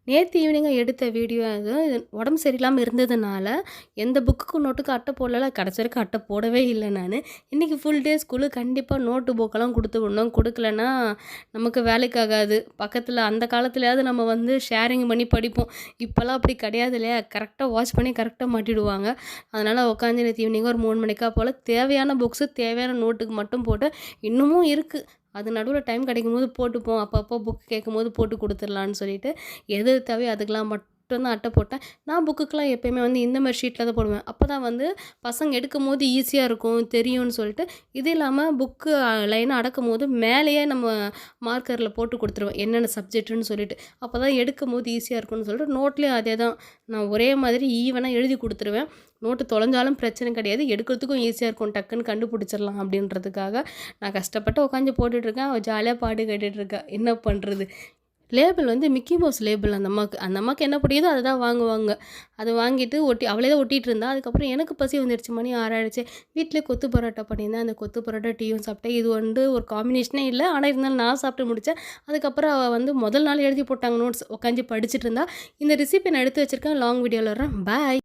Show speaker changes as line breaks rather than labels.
நேத்து ஈவினிங்கா எடுத்த வீடியோ அது. உடம்பு சரியில்லாம இருந்ததுனால, எந்த புக்குக்கும் நோட்டுக்கும் அட்டை போடல. கடைசி வரைக்கும் அட்டை போடவே இல்ல நானு. இன்னைக்கு ஃபுல் டே ஸ்கூலு. கண்டிப்பா நோட்டு புக்கெல்லாம் குடுத்து விடணும். குடுக்கலன்னா, நமக்கு வேலைக்கு ஆகாது. பக்கத்துல அந்த காலத்துலயாவது நம்ம வந்து ஷேரிங் பண்ணி படிப்போம். இப்பலாம் அப்படி கிடையாது இல்லையா? கரெக்ட்டா வாட்ச் பண்ணி கரெக்ட்டா மாட்டிடுவாங்க. அதனால உட்காந்து நேத்து ஈவினிங்கா ஒரு 3 மணிக்கா போல தேவையான புக்ஸு, தேவையான நோட்டுக்கு மட்டும் போட்டு இன்னமும் இருக்கு. அது நடுவுல டைம் கிடைக்கும்போது போட்டுப்போம். அப்பப்போ புக் கேட்கும்போது போட்டு குடுத்துடலான்னு சொல்லிட்டு, எது தேவையோ அதுக்கெல்லாம் மட்டும் தான் அட்டை போட்டேன். நான் புக்குக்கெல்லாம் எப்பயுமே வந்து இந்த மாரி ஷீட்ல தான் போடுவேன். அப்பதான் வந்து பசங்க எடுக்கும்போது ஈஸியா இருக்கும், தெரியும்னு சொல்லிட்டு. இது இல்லாம புக்கு லைனா அடுக்கும்போது மேலேயே நம்ம மார்க்கர்ல போட்டு குடுத்துருவேன். என்னென்ன சப்ஜெக்ட்டுன்னு சொல்லிட்டு. அப்பதான் எடுக்கும்போது ஈஸியா இருக்கும்னு சொல்லிட்டு, நோட்லயும் அதே தான். நான் ஒரே மாதிரி ஈவனா எழுதி குடுத்துருவேன். நோட்டு தொலைஞ்சாலும் பிரச்சனை கிடையாது. எடுக்கிறதுக்கும் ஈஸியா இருக்கும். டக்குன்னு கண்டுபிடிச்சிடலாம் அப்படின்றதுக்காக, நான் கஷ்டப்பட்டு உட்காந்து போட்டுட்ருக்கேன். அவ ஜாலியா பாட்டு கேட்டுட்ருக்கா. என்ன பண்றது? லேபிள் வந்து மிக்கி மவுஸ் லேபிள் அந்த அம்மாக்கு. அந்த அம்மாக்கு என்ன பிடிக்குதோ அத தான் வாங்குவாங்க. அத வாங்கிட்டு அவளே தான் ஒட்டிட்டு இருந்தா. அதுக்கப்புறம் எனக்கு பசி வந்துடுச்சு. மணி 6 ஆயிடுச்சு. வீட்லயே கொத்து பரோட்டா பண்ணியிருந்தேன். அந்த கொத்து பரோட்டா, டீயும் சாப்பிட்டேன். இது வந்து ஒரு காம்பினேஷனே இல்ல. ஆனா இருந்தாலும் நான் சாப்பிட்டு முடிச்சேன். அதுக்கப்புறம் அவ வந்து முதல் நாள் எழுதி போட்டாங்க நோட்ஸ். உட்காந்து படிச்சுட்டு இருந்தா. இந்த ரெசிபி நான் எடுத்து வச்சிருக்கேன். லாங் வீடியோல வர்றேன். பாய்.